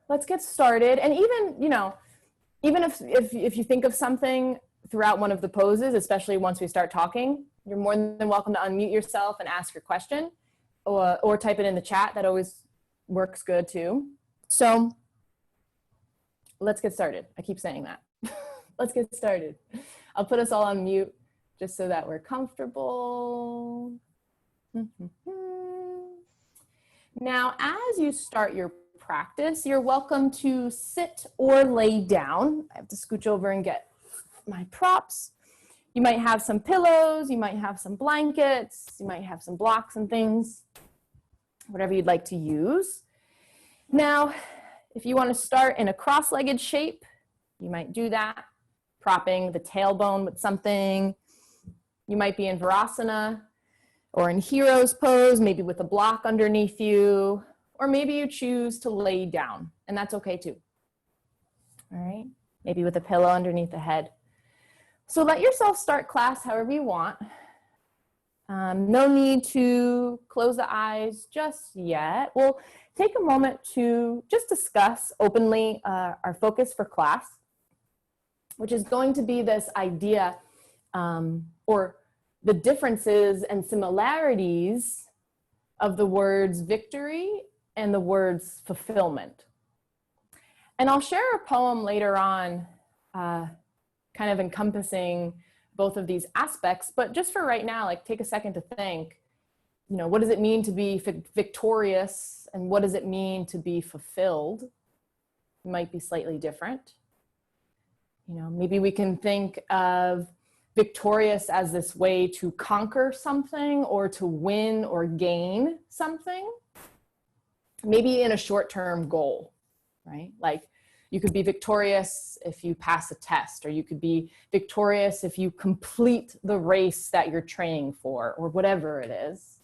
let's get started. And even, you know, even if you think of something throughout one of the poses, especially once we start talking, you're more than welcome to unmute yourself and ask your question, or type it in the chat. That always works good too. So let's get started. I keep saying that. Let's get started. I'll put us all on mute just so that we're comfortable. Now, as you start your practice, you're welcome to sit or lay down. I have to scooch over and get my props. You might have some pillows, you might have some blankets, you might have some blocks and things, whatever you'd like to use. Now, if you want to start in a cross-legged shape, you might do that, propping the tailbone with something. You might be in Virasana or in Hero's pose, maybe with a block underneath you, or maybe you choose to lay down, and that's okay too. All right, maybe with a pillow underneath the head. So let yourself start class however you want. No need to close the eyes just yet. We'll take a moment to just discuss openly our focus for class, which is going to be this idea or the differences and similarities of the words victory and the words fulfillment. And I'll share a poem later on kind of encompassing both of these aspects, but just for right now, like take a second to think, you know, what does it mean to be victorious and what does it mean to be fulfilled? It might be slightly different. You know, maybe we can think of victorious as this way to conquer something or to win or gain something, maybe in a short-term goal, right? Like you could be victorious if you pass a test, or you could be victorious if you complete the race that you're training for, or whatever it is.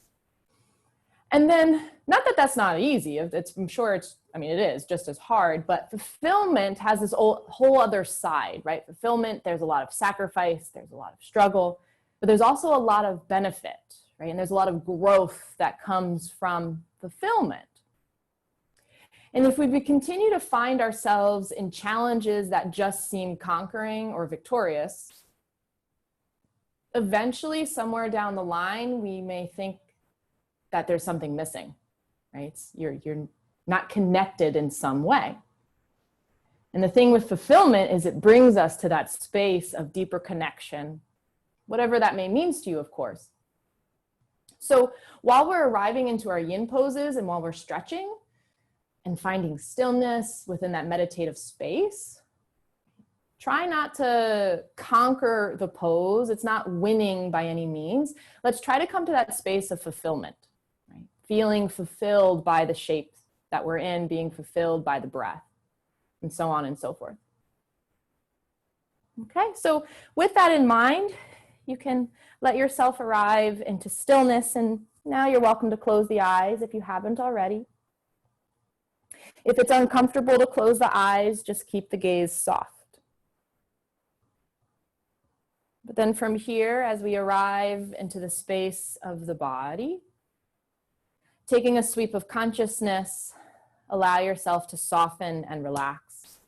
And then, not that that's not easy, I'm sure it's, I mean, it is just as hard, but fulfillment has this whole other side, right? Fulfillment, there's a lot of sacrifice, there's a lot of struggle, but there's also a lot of benefit, right? And there's a lot of growth that comes from fulfillment. And if we continue to find ourselves in challenges that just seem conquering or victorious, eventually somewhere down the line, we may think that there's something missing, right? You're not connected in some way. And the thing with fulfillment is it brings us to that space of deeper connection, whatever that may mean to you, of course. So while we're arriving into our yin poses and while we're stretching and finding stillness within that meditative space, try not to conquer the pose. It's not winning by any means. Let's try to come to that space of fulfillment, right? Feeling fulfilled by the shape that we're in, being fulfilled by the breath, and so on and so forth. Okay, so with that in mind, you can let yourself arrive into stillness, and now you're welcome to close the eyes if you haven't already. If it's uncomfortable to close the eyes, just keep the gaze soft. But then from here, as we arrive into the space of the body, taking a sweep of consciousness, allow yourself to soften and relax.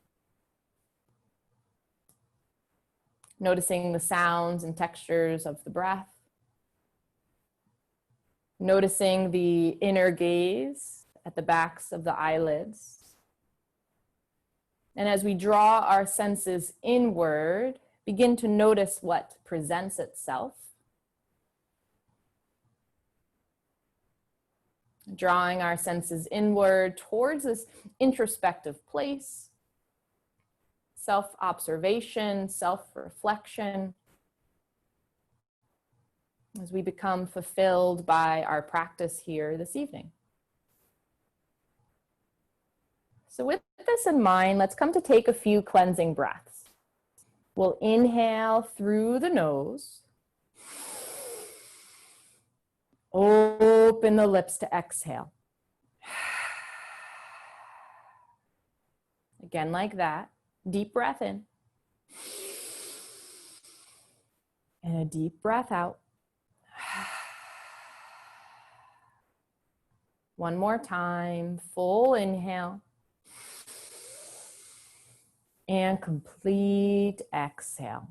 Noticing the sounds and textures of the breath. Noticing the inner gaze at the backs of the eyelids. And as we draw our senses inward, begin to notice what presents itself. Drawing our senses inward towards this introspective place, self-observation, self-reflection, as we become fulfilled by our practice here this evening. So with this in mind, let's come to take a few cleansing breaths. We'll inhale through the nose. Open the lips to exhale. Again, like that. Deep breath in. And a deep breath out. One more time. Full inhale. And complete exhale.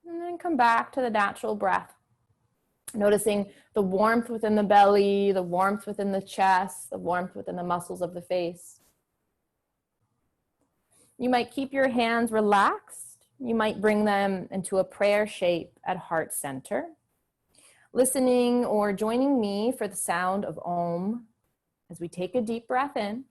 And then come back to the natural breath. Noticing the warmth within the belly, the warmth within the chest, the warmth within the muscles of the face. You might keep your hands relaxed. You might bring them into a prayer shape at heart center. Listening or joining me for the sound of Om as we take a deep breath in.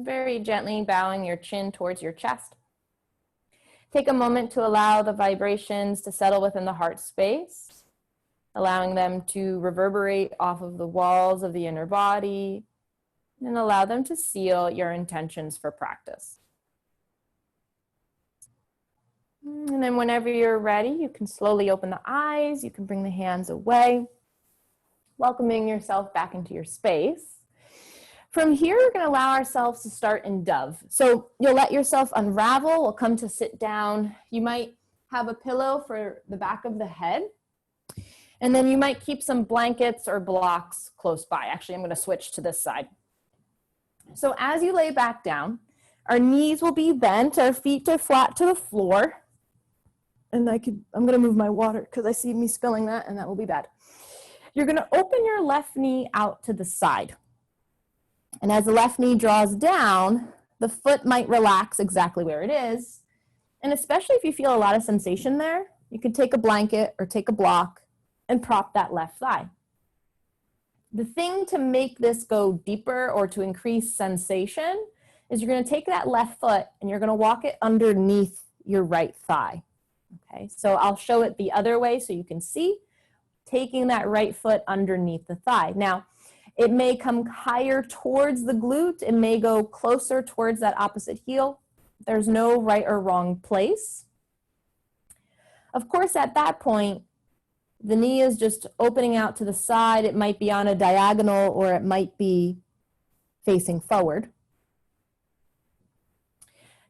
Very gently bowing your chin towards your chest. Take a moment to allow the vibrations to settle within the heart space, allowing them to reverberate off of the walls of the inner body, and allow them to seal your intentions for practice. And then whenever you're ready, you can slowly open the eyes, you can bring the hands away, welcoming yourself back into your space. From here, we're going to allow ourselves to start in dove. So you'll let yourself unravel. We'll come to sit down. You might have a pillow for the back of the head. And then you might keep some blankets or blocks close by. Actually, I'm going to switch to this side. So as you lay back down, our knees will be bent. Our feet are flat to the floor. And I'm going to move my water because I see me spilling that, and that will be bad. You're going to open your left knee out to the side. And as the left knee draws down, the foot might relax exactly where it is. And especially if you feel a lot of sensation there, you could take a blanket or take a block and prop that left thigh. The thing to make this go deeper or to increase sensation is you're going to take that left foot and you're going to walk it underneath your right thigh. Okay, so I'll show it the other way so you can see, taking that right foot underneath the thigh. Now, it may come higher towards the glute. It may go closer towards that opposite heel. There's no right or wrong place. Of course, at that point, the knee is just opening out to the side. It might be on a diagonal or it might be facing forward.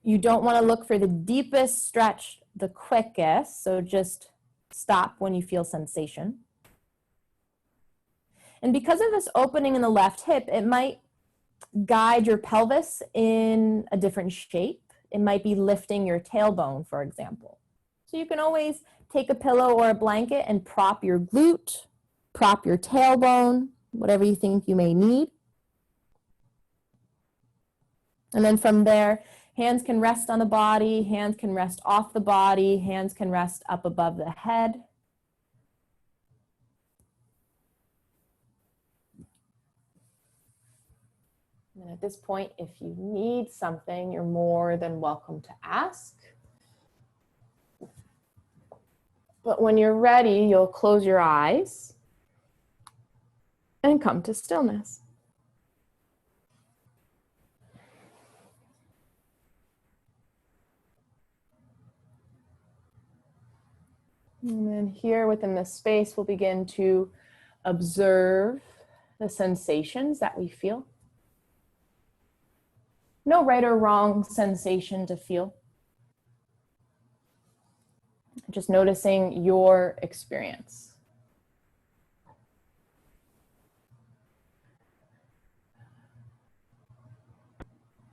You don't want to look for the deepest stretch the quickest, so just stop when you feel sensation. And because of this opening in the left hip, it might guide your pelvis in a different shape. It might be lifting your tailbone, for example. So you can always take a pillow or a blanket and prop your glute, prop your tailbone, whatever you think you may need. And then from there, hands can rest on the body, hands can rest off the body, hands can rest up above the head. And at this point, if you need something, you're more than welcome to ask. But when you're ready, you'll close your eyes and come to stillness. And then here within this space, we'll begin to observe the sensations that we feel. No right or wrong sensation to feel. Just noticing your experience.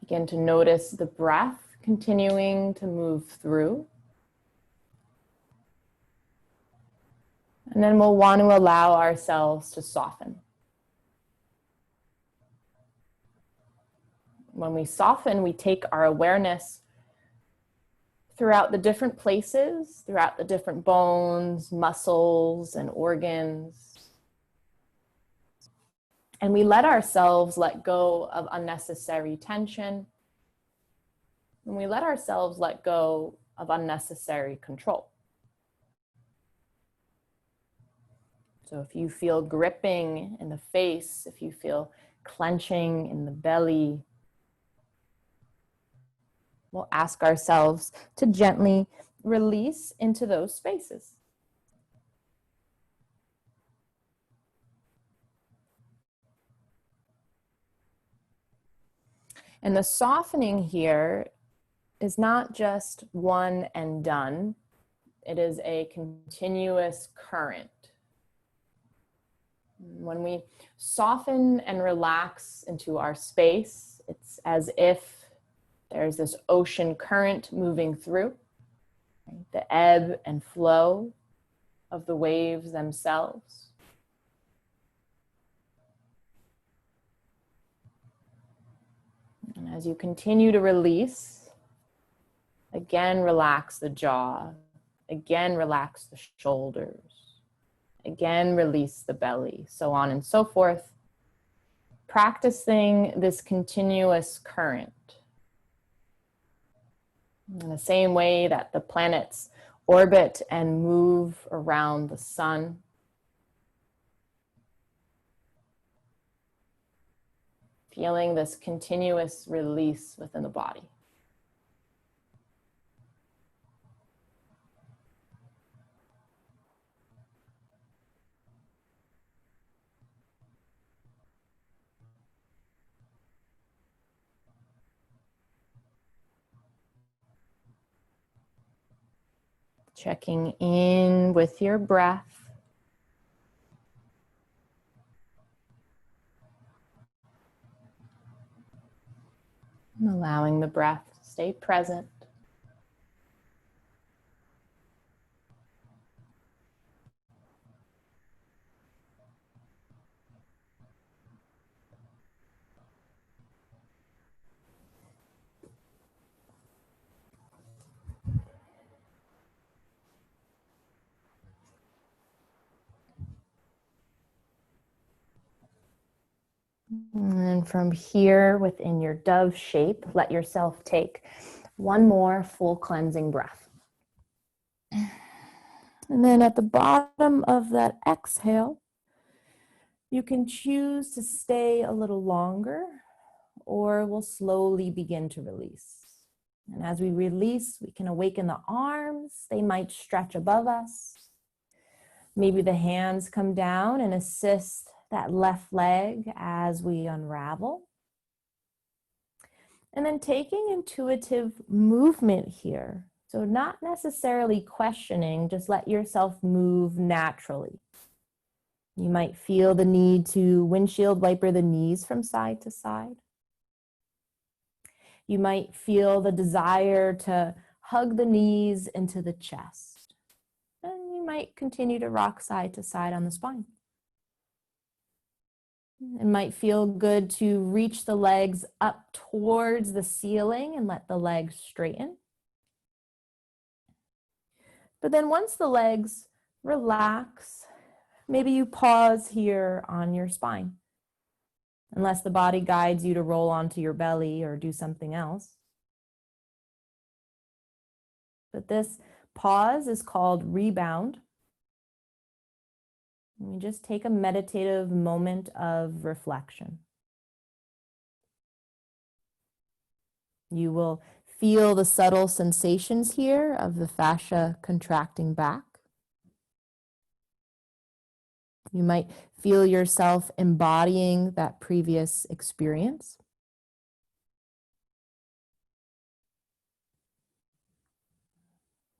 Begin to notice the breath continuing to move through. And then we'll want to allow ourselves to soften. When we soften, we take our awareness throughout the different places, throughout the different bones, muscles, and organs. And we let ourselves let go of unnecessary tension. And we let ourselves let go of unnecessary control. So if you feel gripping in the face, if you feel clenching in the belly, we'll ask ourselves to gently release into those spaces. And the softening here is not just one and done. It is a continuous current. When we soften and relax into our space, it's as if there's this ocean current moving through, right? The ebb and flow of the waves themselves. And as you continue to release, again, relax the jaw, again, relax the shoulders, again, release the belly, so on and so forth, practicing this continuous current. In the same way that the planets orbit and move around the sun. Feeling this continuous release within the body. Checking in with your breath. And allowing the breath to stay present. And then from here, within your dove shape, let yourself take one more full cleansing breath. And then at the bottom of that exhale, you can choose to stay a little longer, or we'll slowly begin to release. And as we release, we can awaken the arms. They might stretch above us. Maybe the hands come down and assist that left leg as we unravel. And then taking intuitive movement here. So not necessarily questioning, just let yourself move naturally. You might feel the need to windshield wiper the knees from side to side. You might feel the desire to hug the knees into the chest. And you might continue to rock side to side on the spine. It might feel good to reach the legs up towards the ceiling and let the legs straighten. But then once the legs relax, maybe you pause here on your spine. Unless the body guides you to roll onto your belly or do something else. But this pause is called rebound. And we just take a meditative moment of reflection. You will feel the subtle sensations here of the fascia contracting back. You might feel yourself embodying that previous experience.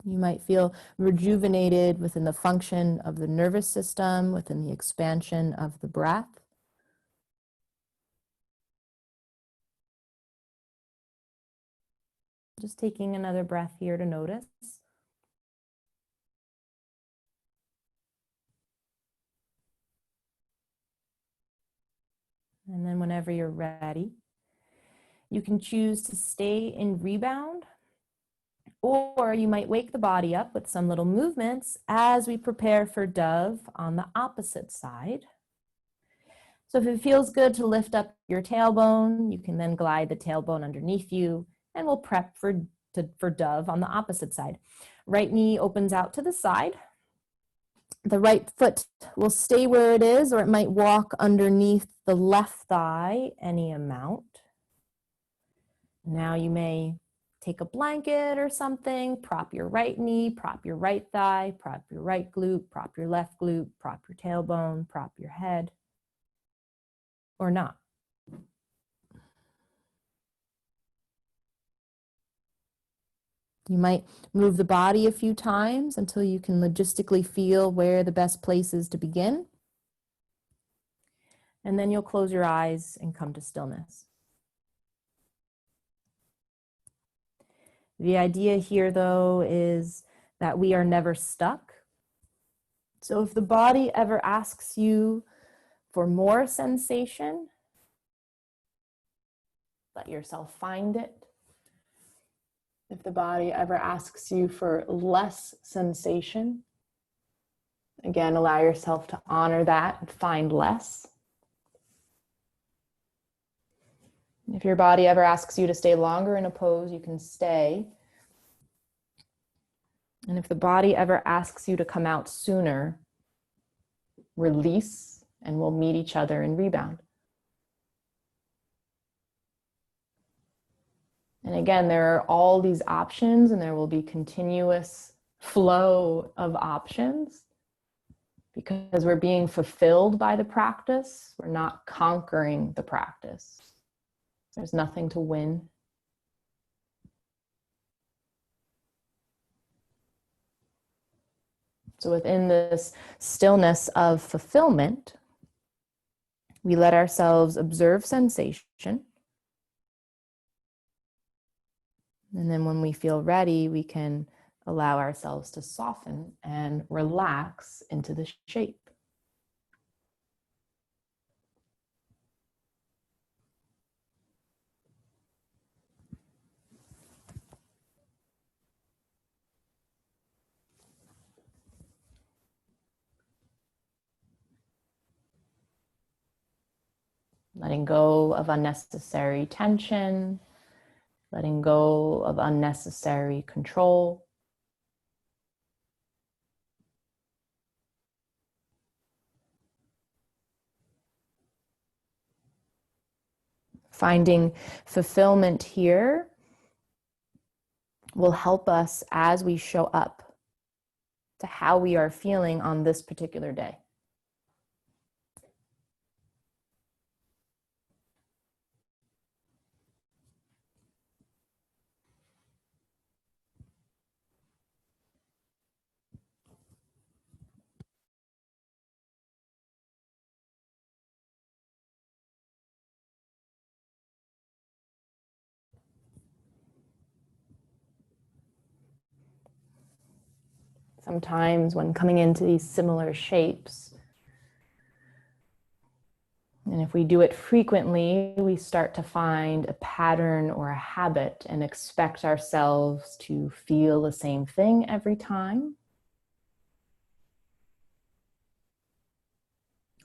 You might feel rejuvenated within the function of the nervous system, within the expansion of the breath. Just taking another breath here to notice. And then whenever you're ready, you can choose to stay in rebound, or you might wake the body up with some little movements as we prepare for dove on the opposite side. So if it feels good to lift up your tailbone, you can then glide the tailbone underneath you, and we'll prep for dove on the opposite side. Right knee opens out to the side. The right foot will stay where it is, or it might walk underneath the left thigh any amount. Now you may take a blanket or something, prop your right knee, prop your right thigh, prop your right glute, prop your left glute, prop your tailbone, prop your head, or not. You might move the body a few times until you can logistically feel where the best place is to begin. And then you'll close your eyes and come to stillness. The idea here, though, is that we are never stuck. So if the body ever asks you for more sensation, let yourself find it. If the body ever asks you for less sensation, again, allow yourself to honor that and find less. If your body ever asks you to stay longer in a pose, you can stay. And if the body ever asks you to come out sooner, release, and we'll meet each other in rebound. And again, there are all these options, and there will be continuous flow of options because we're being fulfilled by the practice. We're not conquering the practice. There's nothing to win. So within this stillness of fulfillment, we let ourselves observe sensation. And then when we feel ready, we can allow ourselves to soften and relax into the shape. Letting go of unnecessary tension, letting go of unnecessary control. Finding fulfillment here will help us as we show up to how we are feeling on this particular day. Sometimes when coming into these similar shapes, and if we do it frequently, we start to find a pattern or a habit and expect ourselves to feel the same thing every time,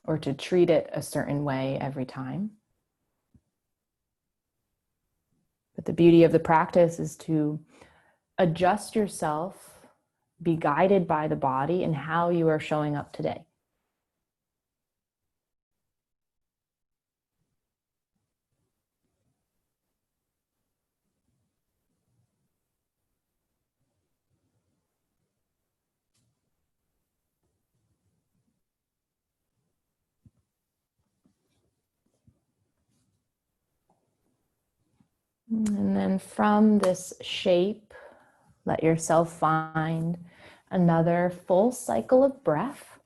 or to treat it a certain way every time. But the beauty of the practice is to adjust yourself, be guided by the body and how you are showing up today. And then from this shape, let yourself find another full cycle of breath.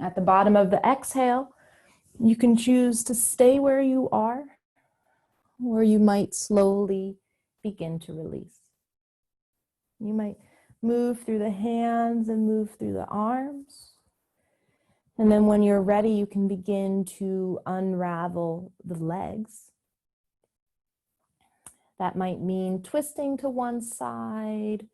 At the bottom of the exhale, you can choose to stay where you are, or you might slowly begin to release. You might move through the hands and move through the arms. And then when you're ready, you can begin to unravel the legs. That might mean twisting to one side,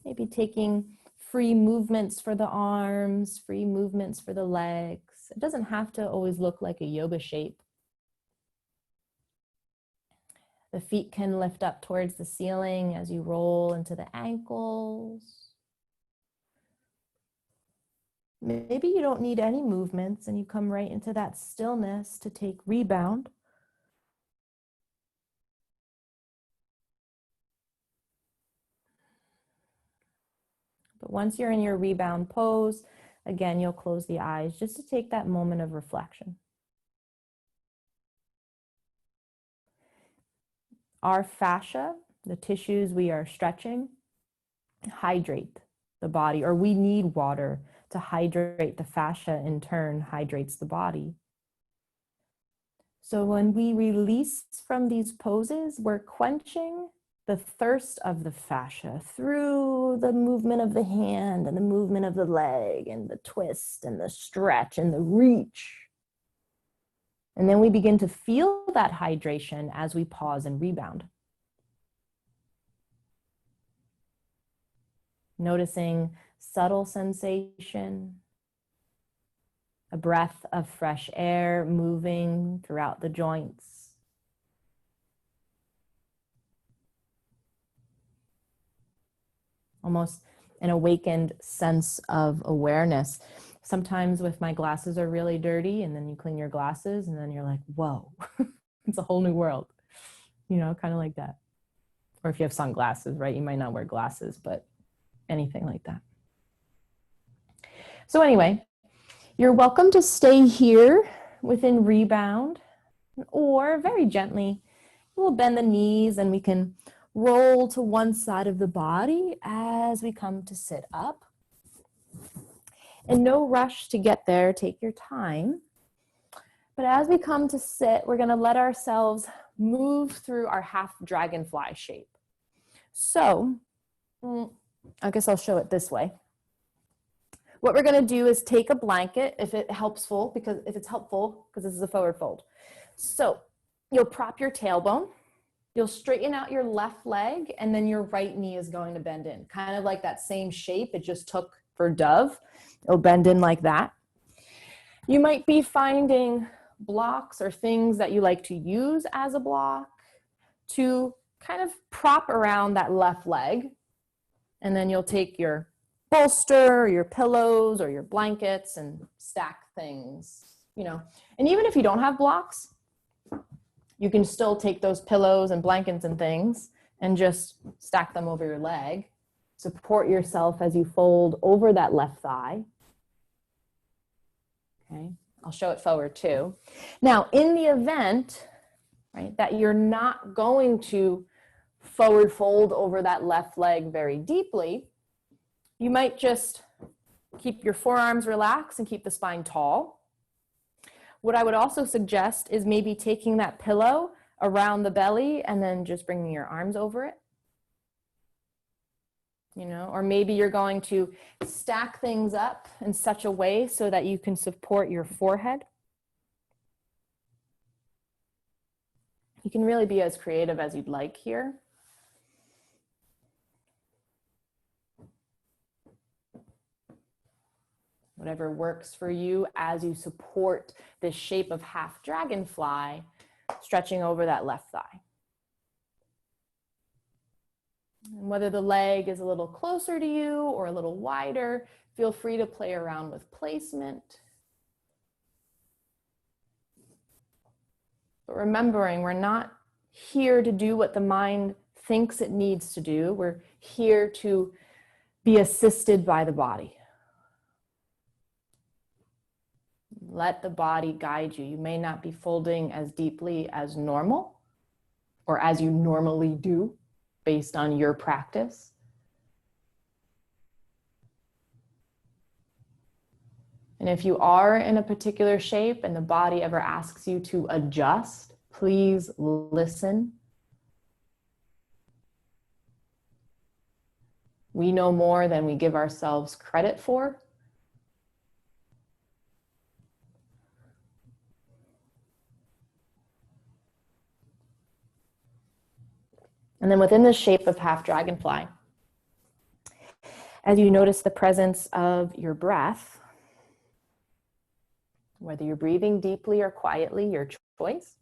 maybe taking free movements for the arms, free movements for the legs. It doesn't have to always look like a yoga shape. The feet can lift up towards the ceiling as you roll into the ankles. Maybe you don't need any movements and you come right into that stillness to take rebound. But once you're in your rebound pose, again, you'll close the eyes just to take that moment of reflection. Our fascia the tissues we are stretching hydrate the body, or we need water to hydrate the fascia, in turn hydrates the body. So when we release from these poses, we're quenching the thirst of the fascia through the movement of the hand and the movement of the leg and the twist and the stretch and the reach. And then we begin to feel that hydration as we pause and rebound. Noticing subtle sensation, a breath of fresh air moving throughout the joints. Almost an awakened sense of awareness. Sometimes if my glasses are really dirty and then you clean your glasses and then you're like, whoa, it's a whole new world, you know, kind of like that. Or if you have sunglasses, right? You might not wear glasses, but anything like that. So anyway, you're welcome to stay here within rebound, or very gently, we'll bend the knees and we can roll to one side of the body as we come to sit up. And no rush to get there, take your time. But as we come to sit, we're going to let ourselves move through our half dragonfly shape. So, I guess I'll show it this way. What we're going to do is take a blanket, if it's helpful, because this is a forward fold. So you'll prop your tailbone, you'll straighten out your left leg, and then your right knee is going to bend in. Kind of like that same shape it just took for dove. It'll bend in like that. You might be finding blocks or things that you like to use as a block to kind of prop around that left leg. And then you'll take your bolster or your pillows or your blankets and stack things, you know. And even if you don't have blocks, you can still take those pillows and blankets and things and just stack them over your leg. Support yourself as you fold over that left thigh. Okay, I'll show it forward too. Now, in the event, right, that you're not going to forward fold over that left leg very deeply, you might just keep your forearms relaxed and keep the spine tall. What I would also suggest is maybe taking that pillow around the belly and then just bringing your arms over it. You know, or maybe you're going to stack things up in such a way so that you can support your forehead. You can really be as creative as you'd like here. Whatever works for you as you support this shape of half dragonfly, stretching over that left thigh. And whether the leg is a little closer to you or a little wider, feel free to play around with placement. But remembering, we're not here to do what the mind thinks it needs to do. We're here to be assisted by the body. Let the body guide you. You may not be folding as deeply as normal or as you normally do based on your practice. And if you are in a particular shape and the body ever asks you to adjust, please listen. We know more than we give ourselves credit for. And then within the shape of half dragonfly, as you notice the presence of your breath, whether you're breathing deeply or quietly, your choice.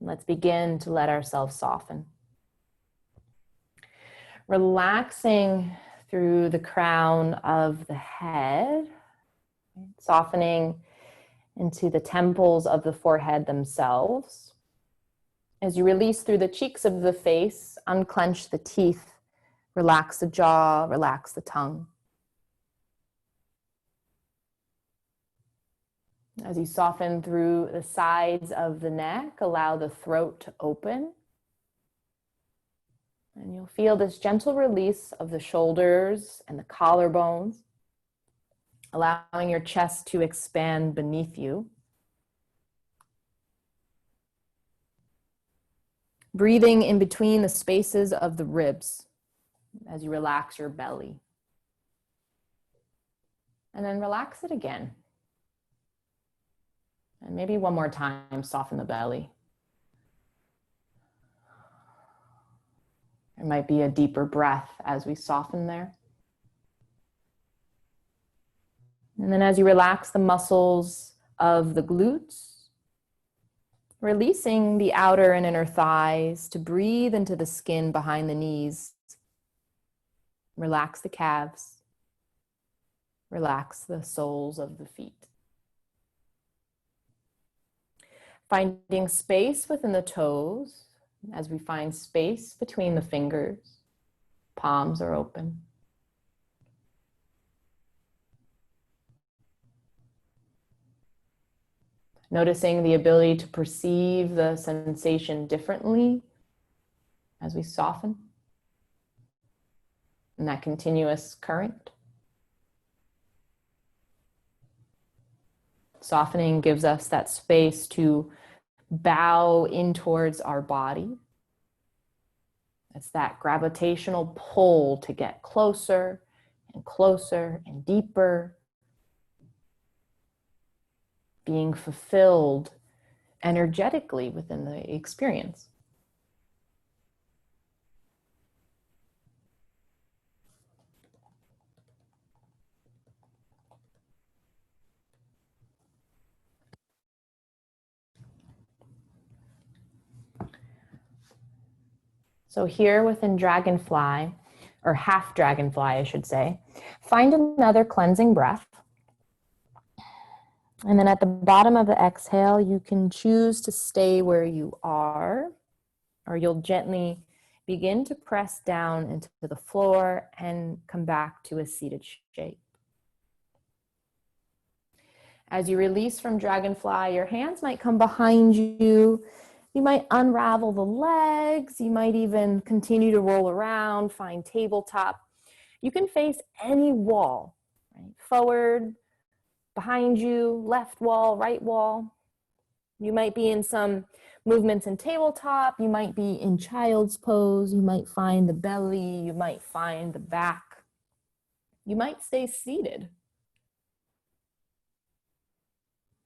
Let's begin to let ourselves soften. Relaxing through the crown of the head, softening into the temples of the forehead themselves. As you release through the cheeks of the face, unclench the teeth, relax the jaw, relax the tongue. As you soften through the sides of the neck, allow the throat to open. And you'll feel this gentle release of the shoulders and the collarbones, allowing your chest to expand beneath you. Breathing in between the spaces of the ribs as you relax your belly. And then relax it again. And maybe one more time, soften the belly. There might be a deeper breath as we soften there. And then as you relax the muscles of the glutes, releasing the outer and inner thighs to breathe into the skin behind the knees. Relax the calves. Relax the soles of the feet. Finding space within the toes as we find space between the fingers. Palms are open. Noticing the ability to perceive the sensation differently as we soften in that continuous current. Softening gives us that space to bow in towards our body. It's that gravitational pull to get closer and closer and deeper, being fulfilled energetically within the experience. So here within Dragonfly, or half Dragonfly, I should say, find another cleansing breath. And then at the bottom of the exhale, you can choose to stay where you are, or you'll gently begin to press down into the floor and come back to a seated shape. As you release from Dragonfly, your hands might come behind you. You might unravel the legs. You might even continue to roll around, find tabletop. You can face any wall, right? Forward, behind you, left wall, right wall. You might be in some movements in tabletop. You might be in child's pose. You might find the belly. You might find the back. You might stay seated.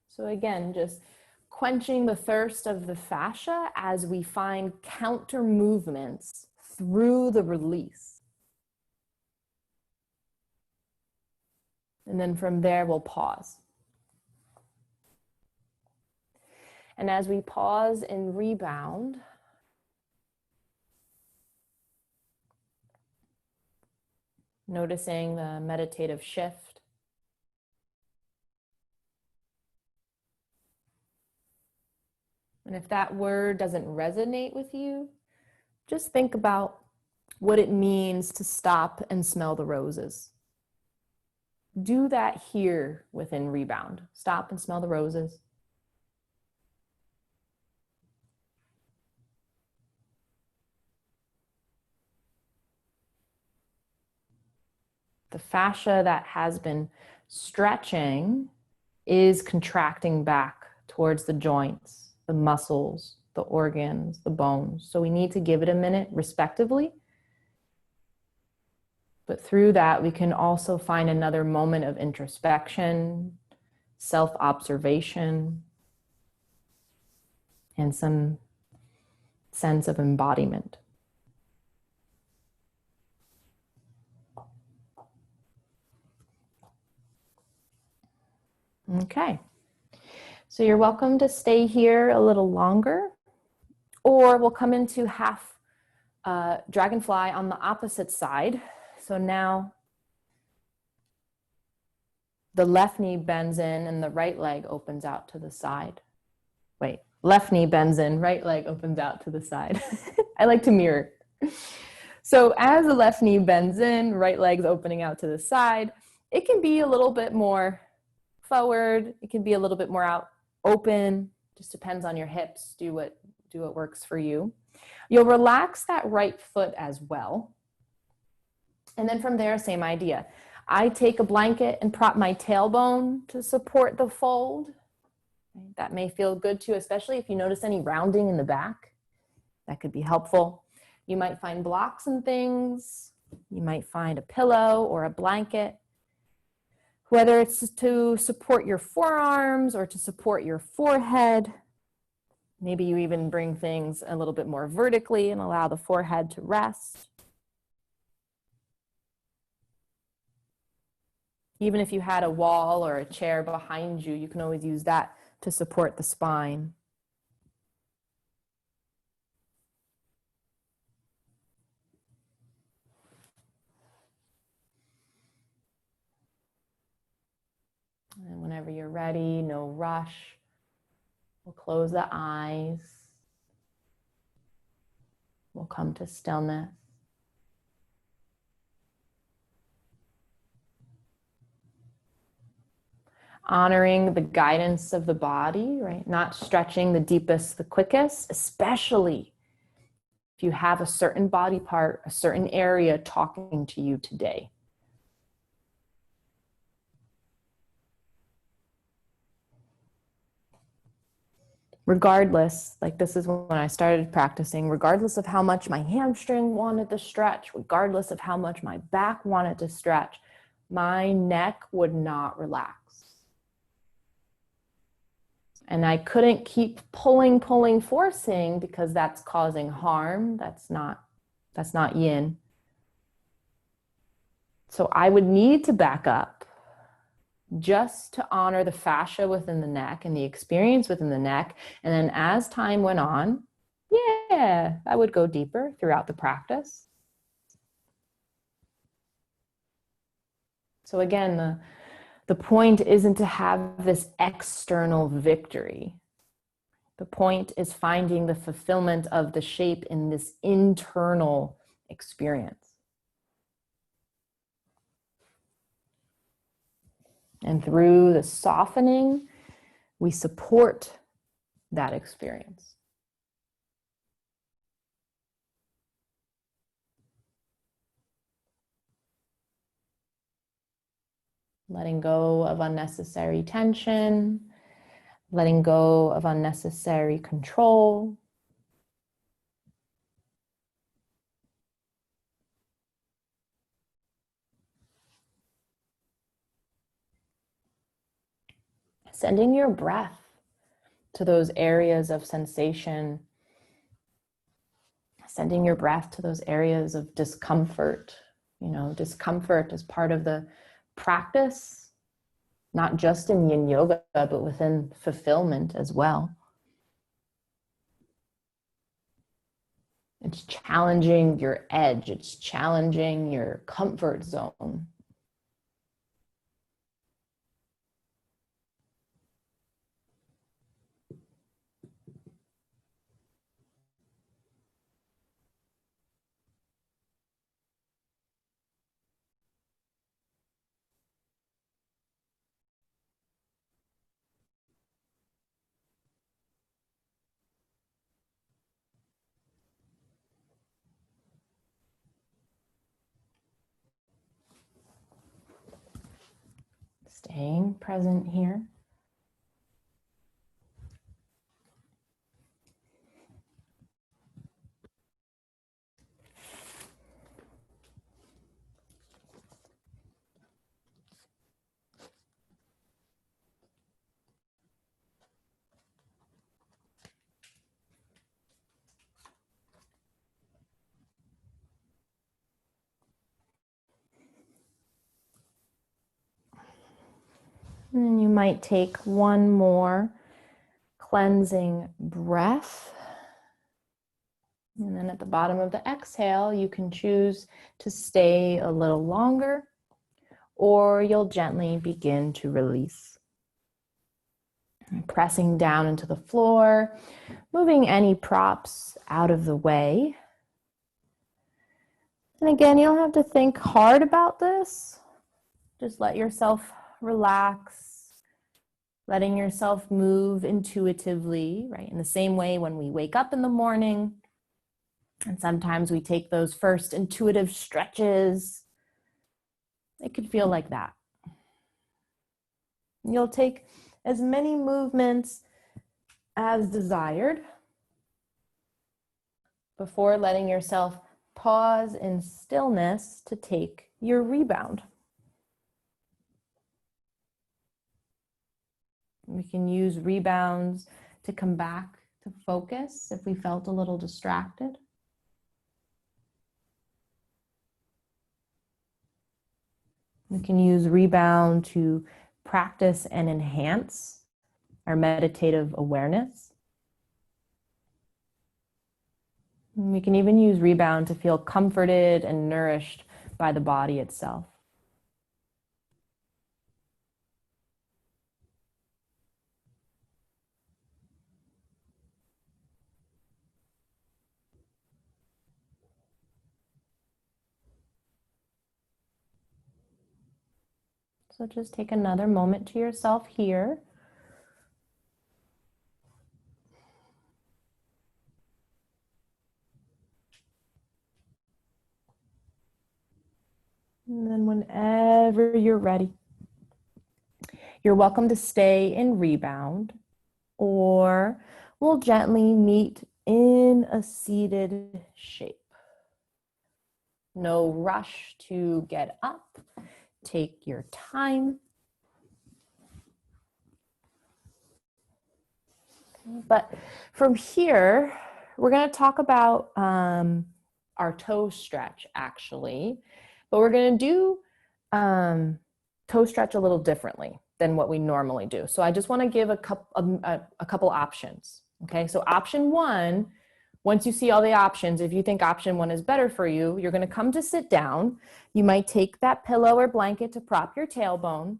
So again, just quenching the thirst of the fascia as we find counter movements through the release. And then from there, we'll pause. And as we pause and rebound, noticing the meditative shift. And if that word doesn't resonate with you, just think about what it means to stop and smell the roses. Do that here within Rebound. Stop and smell the roses. The fascia that has been stretching is contracting back towards the joints, the muscles, the organs, the bones. So we need to give it a minute respectively. But through that, we can also find another moment of introspection, self-observation, and some sense of embodiment. Okay, so you're welcome to stay here a little longer, or we'll come into half Dragonfly on the opposite side. So now the left knee bends in and the right leg opens out to the side. Wait, left knee bends in, right leg opens out to the side. I like to mirror. So as the left knee bends in, right leg's opening out to the side, it can be a little bit more forward. It can be a little bit more out open. Just depends on your hips. Do what works for you. You'll relax that right foot as well. And then from there, same idea. I take a blanket and prop my tailbone to support the fold. That may feel good too, especially if you notice any rounding in the back. That could be helpful. You might find blocks and things. You might find a pillow or a blanket. Whether it's to support your forearms or to support your forehead. Maybe you even bring things a little bit more vertically and allow the forehead to rest. Even if you had a wall or a chair behind you, you can always use that to support the spine. And whenever you're ready, no rush. We'll close the eyes. We'll come to stillness. Honoring the guidance of the body, right? Not stretching the deepest, the quickest, especially if you have a certain body part, a certain area talking to you today. Regardless, like this is when I started practicing, regardless of how much my hamstring wanted to stretch, regardless of how much my back wanted to stretch, my neck would not relax. And I couldn't keep pulling, forcing, because that's causing harm. That's not yin. So I would need to back up just to honor the fascia within the neck and the experience within the neck. And then as time went on, I would go deeper throughout the practice. So again, the point isn't to have this external victory. The point is finding the fulfillment of the shape in this internal experience. And through the softening, we support that experience. Letting go of unnecessary tension, letting go of unnecessary control. Sending your breath to those areas of sensation. Sending your breath to those areas of discomfort. You know, discomfort is part of the practice, not just in yin yoga, but within fulfillment as well. It's challenging your edge. It's challenging your comfort zone. Staying present here. And then you might take one more cleansing breath. And then at the bottom of the exhale, you can choose to stay a little longer, or you'll gently begin to release. Pressing down into the floor, moving any props out of the way. And again, you don't have to think hard about this. Just let yourself relax. letting yourself move intuitively, right? In the same way when we wake up in the morning, and sometimes we take those first intuitive stretches, it could feel like that. You'll take as many movements as desired before letting yourself pause in stillness to take your rebound. We can use rebounds to come back to focus if we felt a little distracted. We can use rebound to practice and enhance our meditative awareness. And we can even use rebound to feel comforted and nourished by the body itself. So just take another moment to yourself here. And then whenever you're ready, you're welcome to stay in rebound, or we'll gently meet in a seated shape. No rush to get up. Take your time. But from here, we're going to talk about our toe stretch, actually. But we're going to do toe stretch a little differently than what we normally do. So I just want to give a couple options. Okay, so option one, once you see all the options, if you think option one is better for you, you're going to come to sit down. You might take that pillow or blanket to prop your tailbone,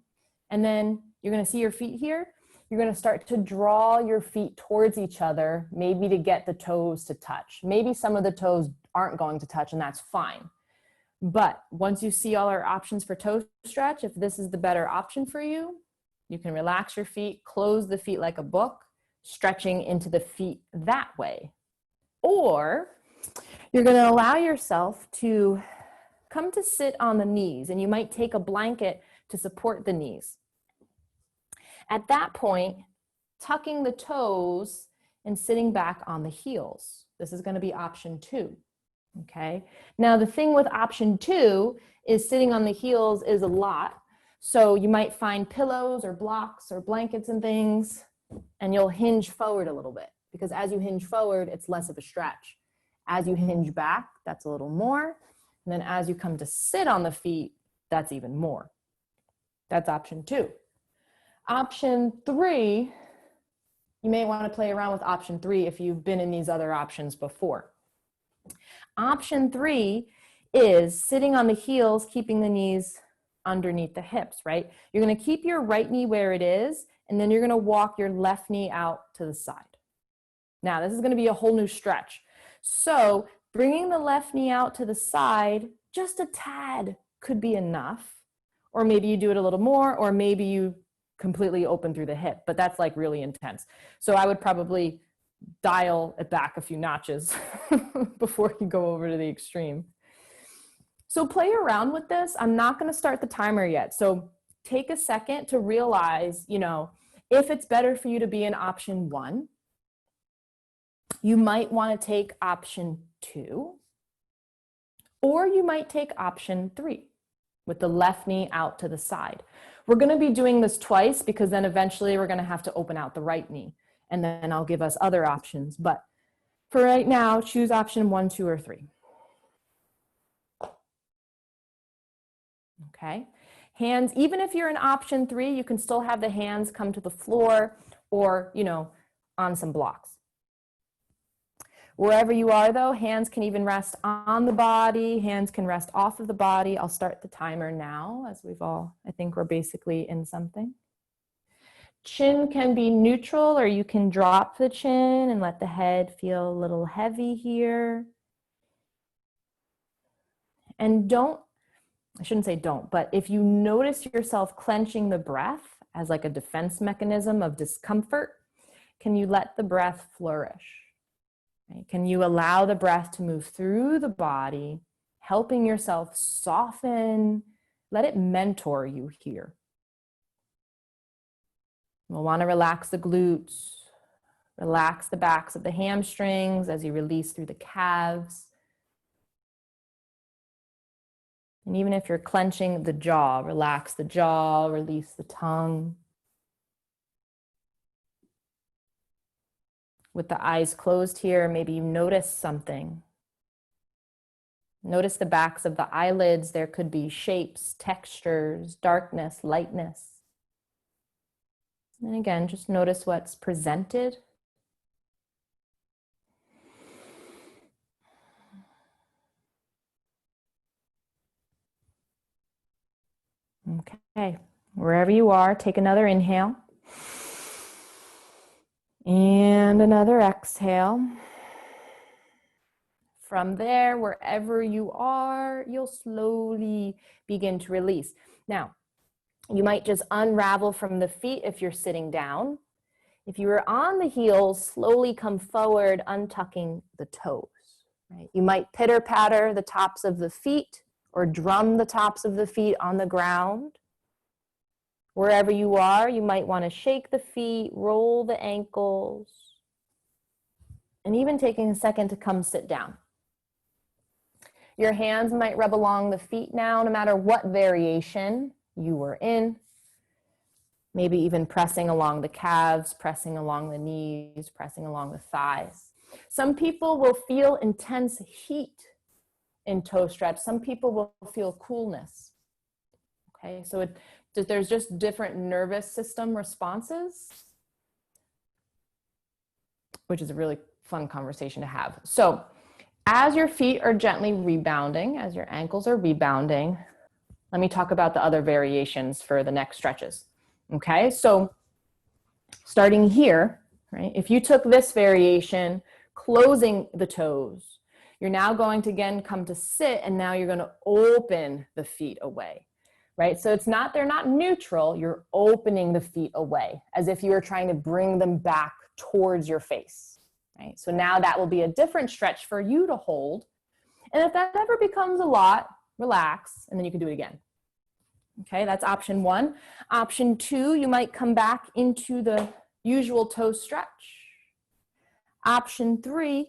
and then you're going to see your feet here. You're going to start to draw your feet towards each other, maybe to get the toes to touch. Maybe some of the toes aren't going to touch, and that's fine. But once you see all our options for toe stretch, if this is the better option for you, you can relax your feet, close the feet like a book, stretching into the feet that way. Or you're going to allow yourself to come to sit on the knees, and you might take a blanket to support the knees. At that point, tucking the toes and sitting back on the heels. This is going to be option two. Okay. Now the thing with option two is sitting on the heels is a lot. So you might find pillows or blocks or blankets and things, and you'll hinge forward a little bit, because as you hinge forward, it's less of a stretch. As you hinge back, that's a little more. And then as you come to sit on the feet, that's even more. That's option two. Option three, you may want to play around with option three if you've been in these other options before. Option three is sitting on the heels, keeping the knees underneath the hips, right? You're going to keep your right knee where it is, and then you're going to walk your left knee out to the side. Now, this is going to be a whole new stretch. So bringing the left knee out to the side, just a tad could be enough. Or maybe you do it a little more, or maybe you completely open through the hip, but that's like really intense. So I would probably dial it back a few notches before you go over to the extreme. So play around with this. I'm not going to start the timer yet. So take a second to realize, if it's better for you to be in option one, you might want to take option two, or you might take option three with the left knee out to the side. We're going to be doing this twice, because then eventually we're going to have to open out the right knee, and then I'll give us other options. But for right now, choose option 1, 2, or 3. Okay. Hands, even if you're in option 3, you can still have the hands come to the floor or, on some blocks. Wherever you are, though, hands can even rest on the body. Hands can rest off of the body. I'll start the timer now, as I think we're basically in something. Chin can be neutral, or you can drop the chin and let the head feel a little heavy here. And I shouldn't say don't, but if you notice yourself clenching the breath as like a defense mechanism of discomfort, can you let the breath flourish? Right? Can you allow the breath to move through the body, helping yourself soften? Let it mentor you here. We'll want to relax the glutes, relax the backs of the hamstrings as you release through the calves. And even if you're clenching the jaw, relax the jaw, release the tongue. With the eyes closed here, maybe you notice something. Notice the backs of the eyelids. There could be shapes, textures, darkness, lightness. And again, just notice what's presented. Okay, wherever you are, take another inhale. And another exhale. From there, wherever you are, you'll slowly begin to release. Now, you might just unravel from the feet if you're sitting down. If you are on the heels, slowly come forward, untucking the toes. Right? You might pitter-patter the tops of the feet or drum the tops of the feet on the ground. Wherever you are, you might want to shake the feet, roll the ankles, and even taking a second to come sit down. Your hands might rub along the feet now, no matter what variation you were in. Maybe even pressing along the calves, pressing along the knees, pressing along the thighs. Some people will feel intense heat in toe stretch. Some people will feel coolness. Okay, so there's just different nervous system responses, which is a really fun conversation to have. So as your feet are gently rebounding, as your ankles are rebounding, let me talk about the other variations for the next stretches. Okay, so starting here, right? If you took this variation, closing the toes, you're now going to again come to sit, and now you're going to open the feet away, right? So they're not neutral, you're opening the feet away as if you were trying to bring them back towards your face. Right? So now that will be a different stretch for you to hold. And if that ever becomes a lot, relax, and then you can do it again. Okay, that's option one. Option two, you might come back into the usual toe stretch. Option three,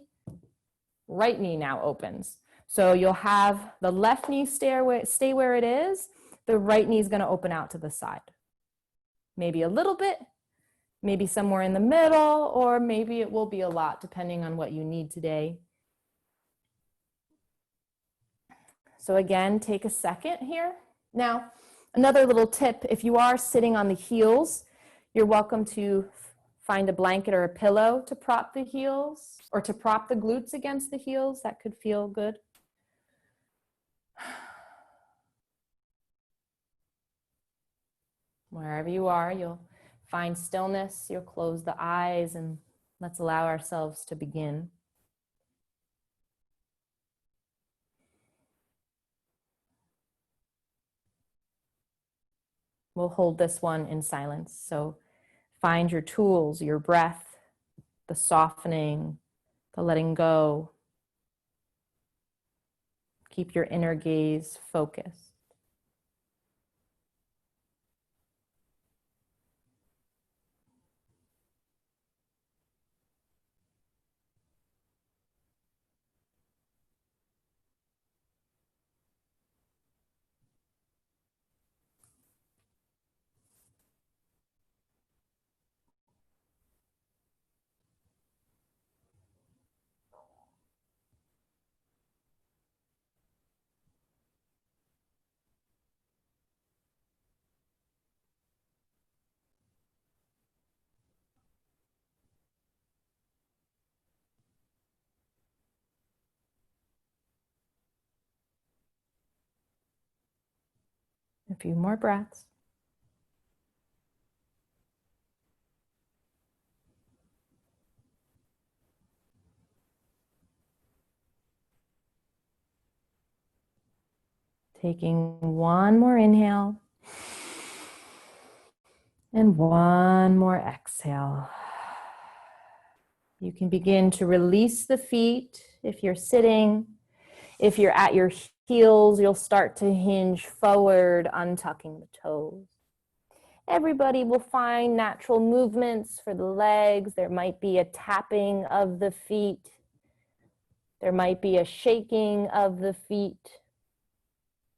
right knee now opens. So you'll have the left knee stay where it is. The right knee is going to open out to the side. Maybe a little bit. Maybe somewhere in the middle, or maybe it will be a lot depending on what you need today. So again, take a second here. Now, another little tip, if you are sitting on the heels, you're welcome to find a blanket or a pillow to prop the heels or to prop the glutes against the heels. That could feel good. Wherever you are, you'll find stillness, you'll close the eyes, and let's allow ourselves to begin. We'll hold this one in silence. So find your tools, your breath, the softening, the letting go. Keep your inner gaze focused. A few more breaths. Taking one more inhale. And one more exhale. You can begin to release the feet if you're sitting. If you're at your heels, you'll start to hinge forward, untucking the toes. Everybody will find natural movements for the legs. There might be a tapping of the feet. There might be a shaking of the feet,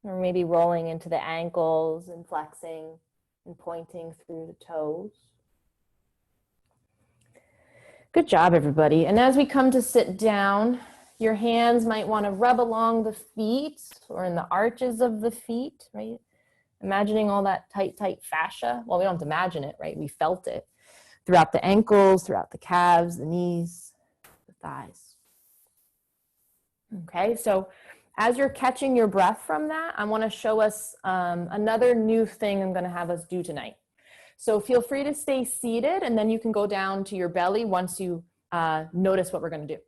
or maybe rolling into the ankles and flexing and pointing through the toes. Good job, everybody. And as we come to sit down, your hands might want to rub along the feet or in the arches of the feet, right? Imagining all that tight fascia. Well, we don't have to imagine it, right? We felt it throughout the ankles, throughout the calves, the knees, the thighs. Okay, so as you're catching your breath from that, I want to show us another new thing I'm going to have us do tonight. So feel free to stay seated, and then you can go down to your belly once you notice what we're going to do.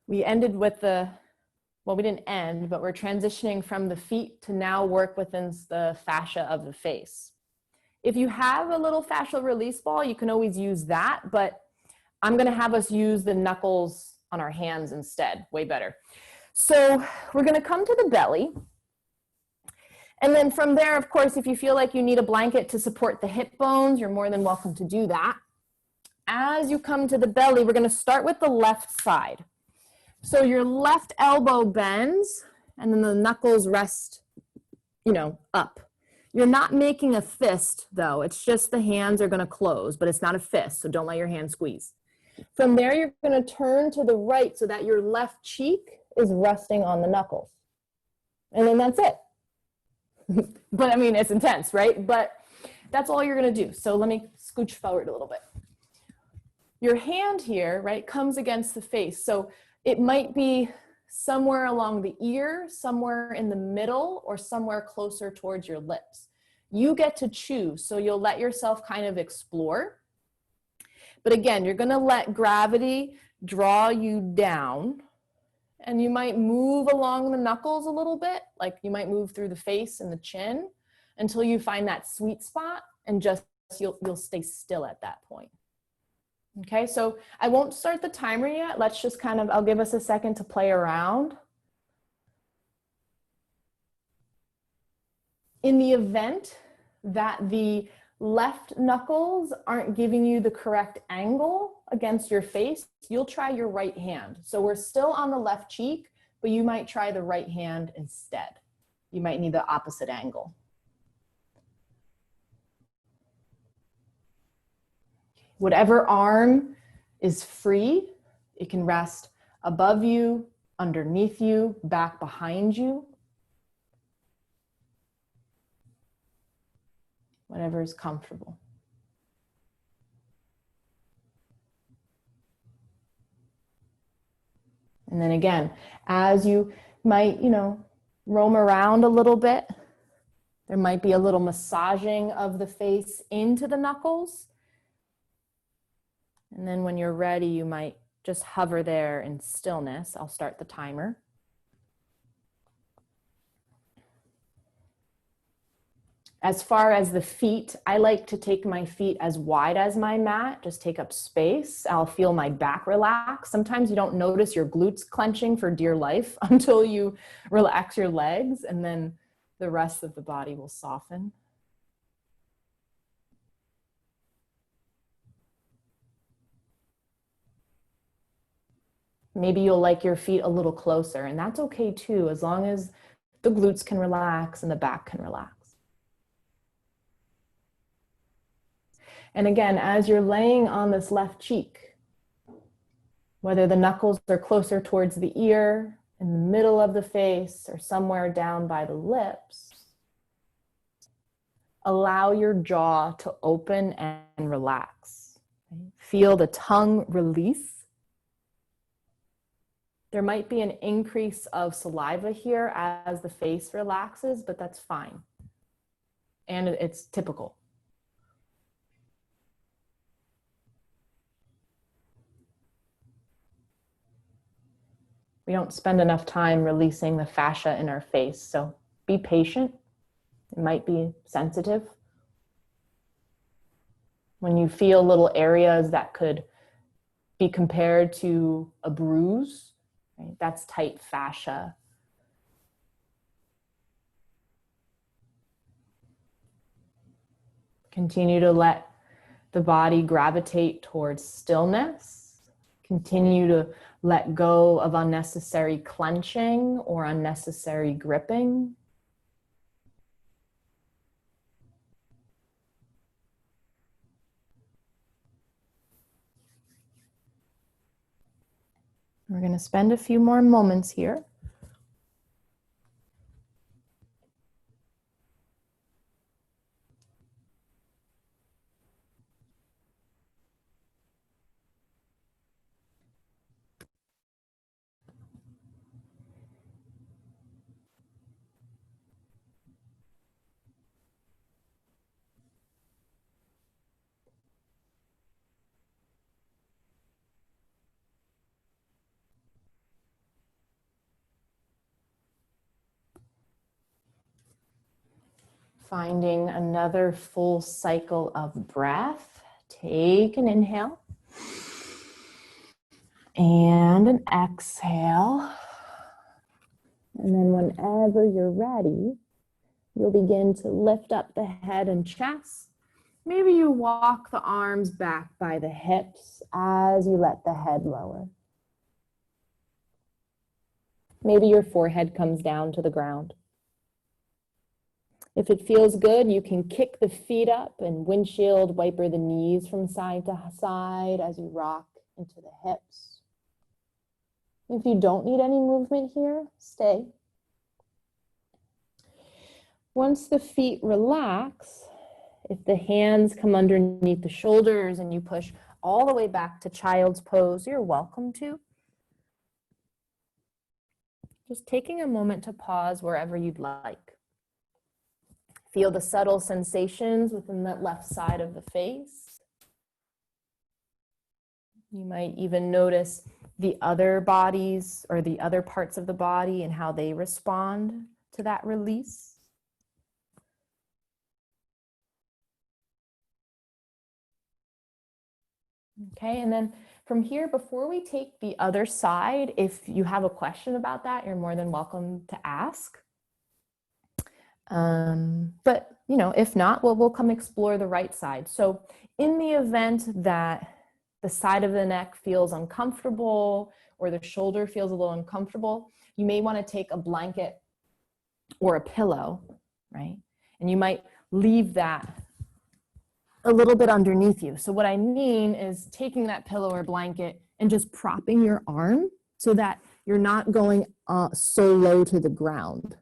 We ended with well, we didn't end, but we're transitioning from the feet to now work within the fascia of the face. If you have a little fascial release ball, you can always use that, but I'm going to have us use the knuckles on our hands instead. Way better. So we're going to come to the belly. And then from there, of course, if you feel like you need a blanket to support the hip bones, you're more than welcome to do that. As you come to the belly, we're going to start with the left side. So your left elbow bends, and then the knuckles rest, up. You're not making a fist, though. It's just the hands are going to close, but it's not a fist, so don't let your hand squeeze. From there, you're going to turn to the right so that your left cheek is resting on the knuckles. And then that's it. But I mean, it's intense, right? But that's all you're going to do. So let me scooch forward a little bit. Your hand here, right, comes against the face. So it might be somewhere along the ear, somewhere in the middle, or somewhere closer towards your lips. You get to choose, so you'll let yourself kind of explore. But again, you're going to let gravity draw you down, and you might move along the knuckles a little bit, like you might move through the face and the chin until you find that sweet spot, and just you'll stay still at that point. Okay, so I won't start the timer yet. Let's just I'll give us a second to play around. In the event that the left knuckles aren't giving you the correct angle against your face, you'll try your right hand. So we're still on the left cheek, but you might try the right hand instead. You might need the opposite angle. Whatever arm is free, it can rest above you, underneath you, back behind you. Whatever is comfortable. And then again, as you might, roam around a little bit, there might be a little massaging of the face into the knuckles. And then when you're ready, you might just hover there in stillness. I'll start the timer. As far as the feet, I like to take my feet as wide as my mat, just take up space. I'll feel my back relax. Sometimes you don't notice your glutes clenching for dear life until you relax your legs, and then the rest of the body will soften. Maybe you'll like your feet a little closer, and that's okay too, as long as the glutes can relax and the back can relax. And again, as you're laying on this left cheek, whether the knuckles are closer towards the ear, in the middle of the face, or somewhere down by the lips, allow your jaw to open and relax. Feel the tongue release. There might be an increase of saliva here as the face relaxes, but that's fine. And it's typical. We don't spend enough time releasing the fascia in our face, so be patient. It might be sensitive. When you feel little areas that could be compared to a bruise, right? That's tight fascia. Continue to let the body gravitate towards stillness. Continue to let go of unnecessary clenching or unnecessary gripping. We're going to spend a few more moments here. Finding another full cycle of breath. Take an inhale and an exhale. And then whenever you're ready, you'll begin to lift up the head and chest. Maybe you walk the arms back by the hips as you let the head lower. Maybe your forehead comes down to the ground. If it feels good, you can kick the feet up and windshield wiper the knees from side to side as you rock into the hips. If you don't need any movement here, stay. Once the feet relax, if the hands come underneath the shoulders and you push all the way back to child's pose, you're welcome to. Just taking a moment to pause wherever you'd like. Feel the subtle sensations within that left side of the face. You might even notice the other bodies or the other parts of the body and how they respond to that release. Okay, and then from here, before we take the other side, if you have a question about that, you're more than welcome to ask. But, if not, we'll come explore the right side. So in the event that the side of the neck feels uncomfortable or the shoulder feels a little uncomfortable, you may want to take a blanket or a pillow, right? And you might leave that a little bit underneath you. So what I mean is taking that pillow or blanket and just propping your arm so that you're not going so low to the ground.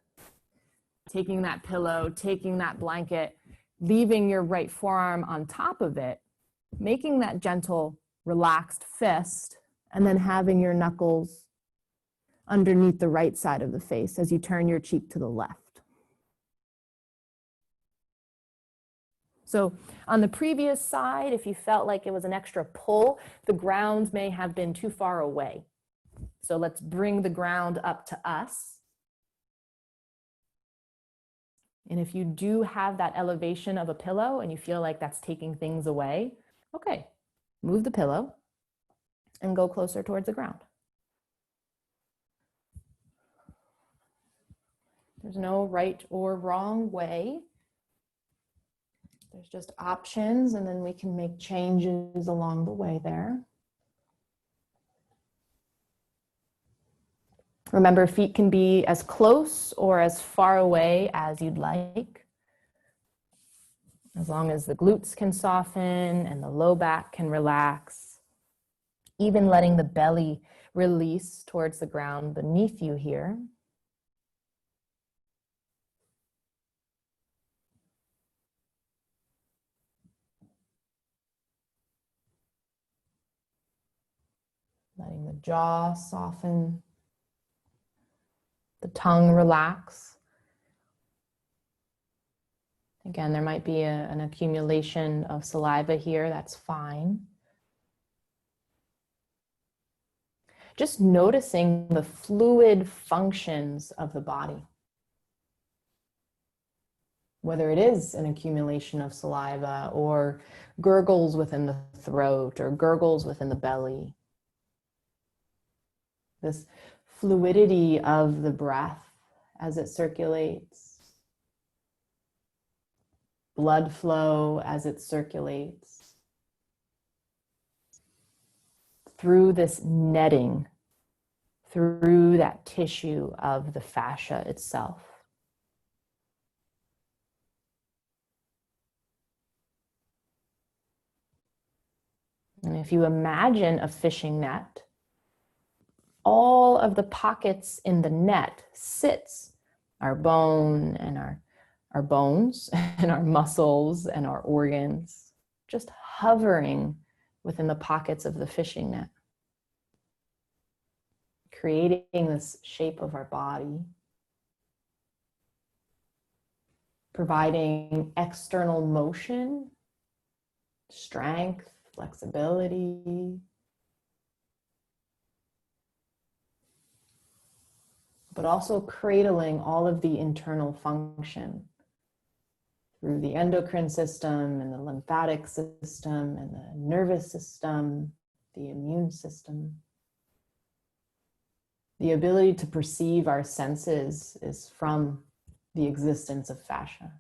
Taking that pillow, taking that blanket, leaving your right forearm on top of it, making that gentle, relaxed fist, and then having your knuckles underneath the right side of the face as you turn your cheek to the left. So on the previous side, if you felt like it was an extra pull, the ground may have been too far away. So let's bring the ground up to us. And if you do have that elevation of a pillow and you feel like that's taking things away, okay, move the pillow and go closer towards the ground. There's no right or wrong way. There's just options, and then we can make changes along the way there. Remember, feet can be as close or as far away as you'd like. As long as the glutes can soften and the low back can relax. Even letting the belly release towards the ground beneath you here. Letting the jaw soften. The tongue relax. Again, there might be an accumulation of saliva here, that's fine. Just noticing the fluid functions of the body. whether it is an accumulation of saliva or gurgles within the throat or gurgles within the belly. This fluidity of the breath as it circulates, blood flow as it circulates through this netting, through that tissue of the fascia itself. And if you imagine a fishing net, all of the pockets in the net sits our bone and our bones and our muscles and our organs, just hovering within the pockets of the fishing net, creating this shape of our body, providing external motion, strength, flexibility, but also cradling all of the internal function through the endocrine system and the lymphatic system and the nervous system, the immune system. The ability to perceive our senses is from the existence of fascia.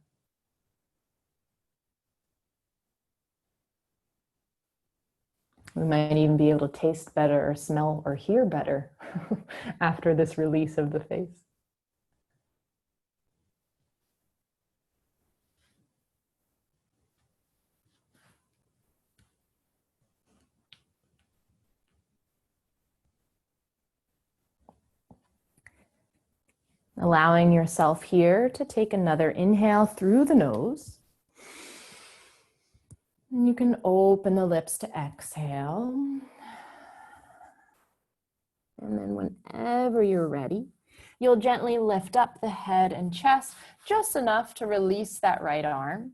We might even be able to taste better or smell or hear better after this release of the face. Allowing yourself here to take another inhale through the nose. And you can open the lips to exhale. And then whenever you're ready, you'll gently lift up the head and chest just enough to release that right arm.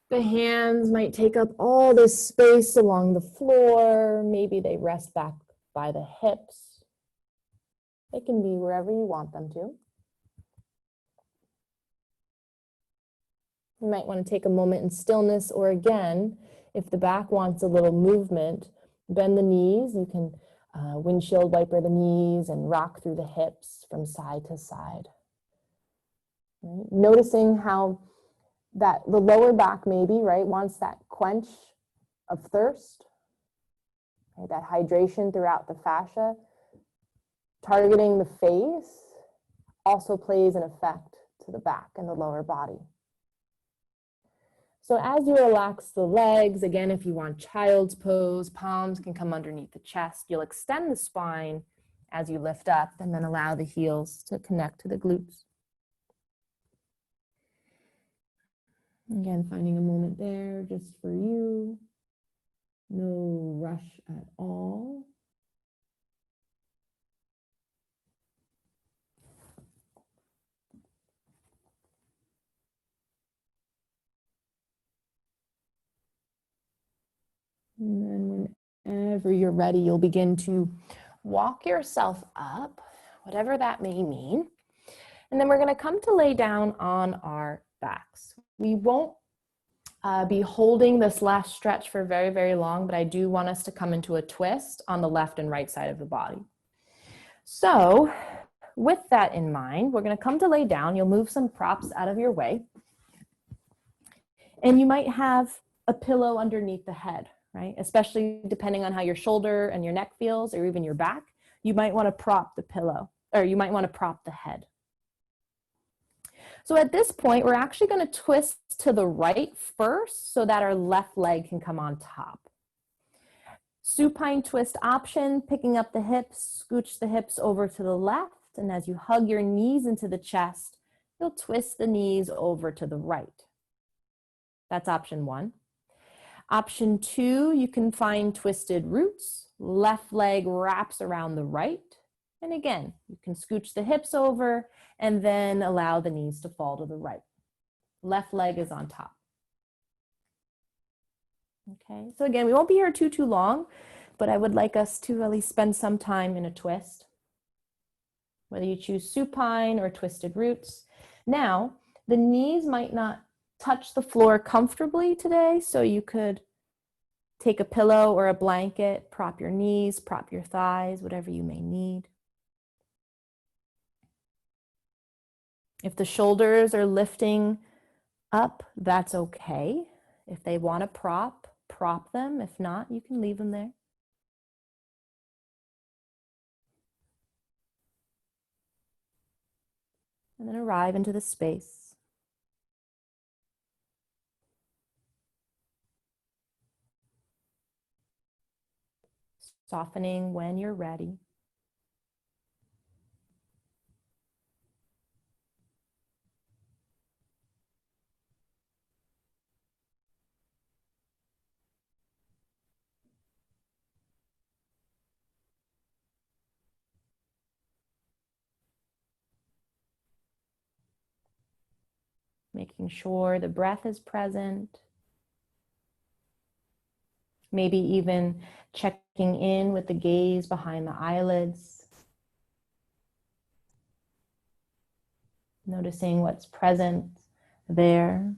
The hands might take up all this space along the floor. Maybe they rest back by the hips. They can be wherever you want them to. You might want to take a moment in stillness, or again, if the back wants a little movement, bend the knees. You can windshield wiper the knees and rock through the hips from side to side. Right? Noticing how that the lower back maybe, right, wants that quench of thirst, right, that hydration throughout the fascia. Targeting the face also plays an effect to the back and the lower body. So as you relax the legs, again, if you want child's pose, palms can come underneath the chest. You'll extend the spine as you lift up and then allow the heels to connect to the glutes. Again, finding a moment there just for you. No rush at all. And then whenever you're ready, you'll begin to walk yourself up, whatever that may mean. And then we're going to come to lay down on our backs. We won't be holding this last stretch for very, very long, but I do want us to come into a twist on the left and right side of the body. So with that in mind, we're going to come to lay down. You'll move some props out of your way. And you might have a pillow underneath the head, right? Especially depending on how your shoulder and your neck feels, or even your back, you might want to prop the pillow, or you might want to prop the head. So at this point, we're actually going to twist to the right first so that our left leg can come on top. Supine twist option, picking up the hips, scooch the hips over to the left, and as you hug your knees into the chest, you'll twist the knees over to the right. That's option one. Option two, you can find twisted roots. Left leg wraps around the right. And again, you can scooch the hips over and then allow the knees to fall to the right. Left leg is on top. Okay, so again, we won't be here too long, but I would like us to at least spend some time in a twist. Whether you choose supine or twisted roots. Now, The knees might not touch the floor comfortably today, so you could take a pillow or a blanket, prop your knees, prop your thighs, whatever you may need. If the shoulders are lifting up, that's okay. If they want to prop them. If not, you can leave them there. And then arrive into the space. Softening when you're ready. Making sure the breath is present. Maybe even checking in with the gaze behind the eyelids. Noticing what's present there.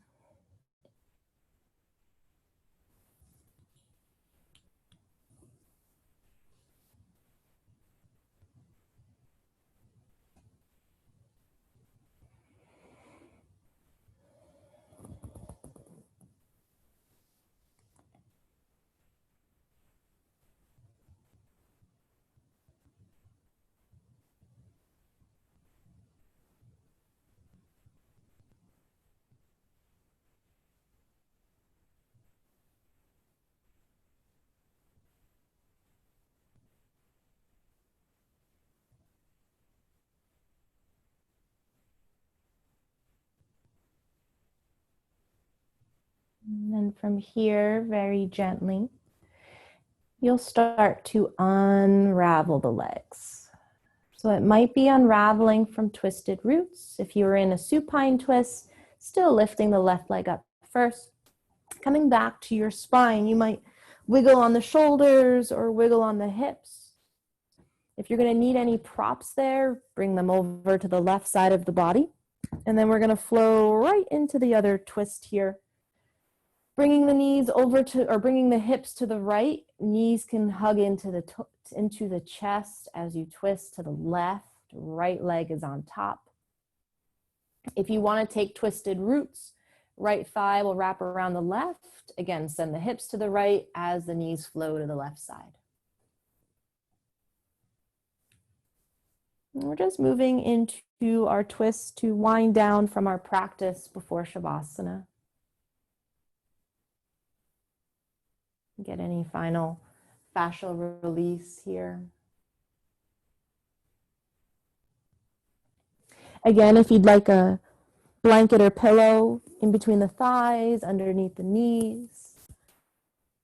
And then from here, very gently, you'll start to unravel the legs. So it might be unraveling from twisted roots. If you were in a supine twist, still lifting the left leg up first. Coming back to your spine, you might wiggle on the shoulders or wiggle on the hips. If you're going to need any props there, bring them over to the left side of the body. And then we're going to flow right into the other twist here. Bringing the knees over to, or bringing the hips to the right, knees can hug into the chest as you twist to the left, right leg is on top. If you want to take twisted roots, right thigh will wrap around the left. Again, send the hips to the right as the knees flow to the left side. And we're just moving into our twist to wind down from our practice before Shavasana. Get any final fascial release here. Again, if you'd like a blanket or pillow in between the thighs, underneath the knees,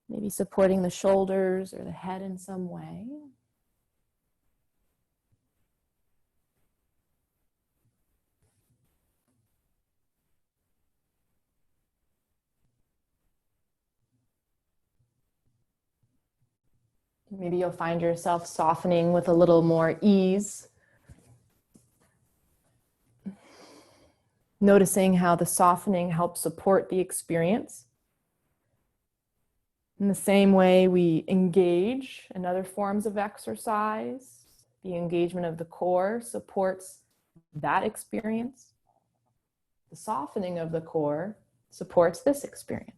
maybe supporting the shoulders or the head in some way. Maybe you'll find yourself softening with a little more ease. Noticing how the softening helps support the experience. In the same way we engage in other forms of exercise, the engagement of the core supports that experience. The softening of the core supports this experience.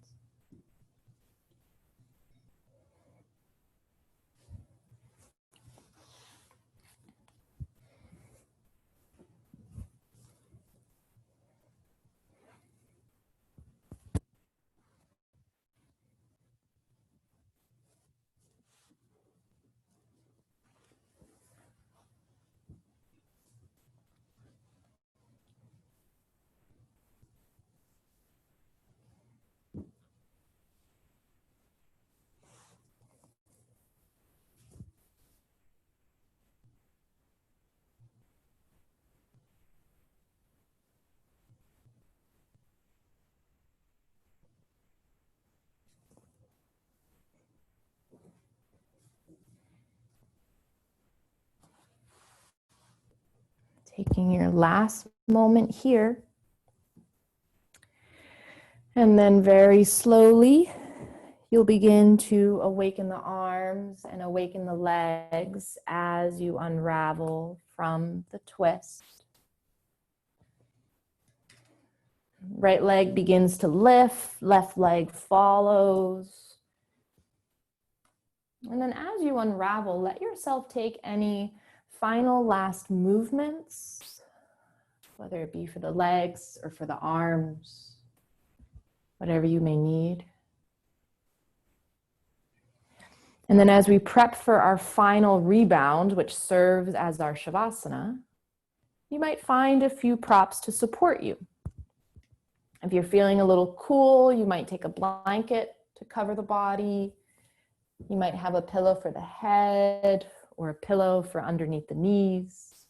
Taking your last moment here And then very slowly, you'll begin to awaken the arms and awaken the legs as you unravel from the twist. Right leg begins to lift, left leg follows. And then as you unravel, let yourself take any final last movements, whether it be for the legs or for the arms, whatever you may need. And then as we prep for our final rebound, which serves as our Shavasana, you might find a few props to support you. If you're feeling a little cool, you might take a blanket to cover the body. You might have a pillow for the head or a pillow for underneath the knees.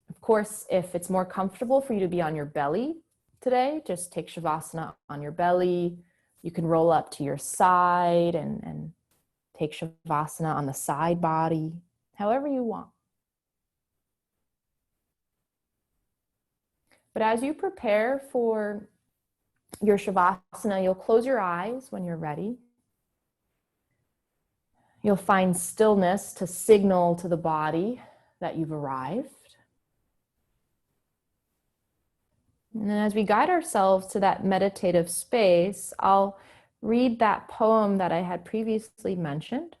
Of course, if it's more comfortable for you to be on your belly today, just take Shavasana on your belly. You can roll up to your side and take Shavasana on the side body, however you want. But as you prepare for your Shavasana, you'll close your eyes when you're ready. You'll find stillness to signal to the body that you've arrived. And then as we guide ourselves to that meditative space, I'll read that poem that I had previously mentioned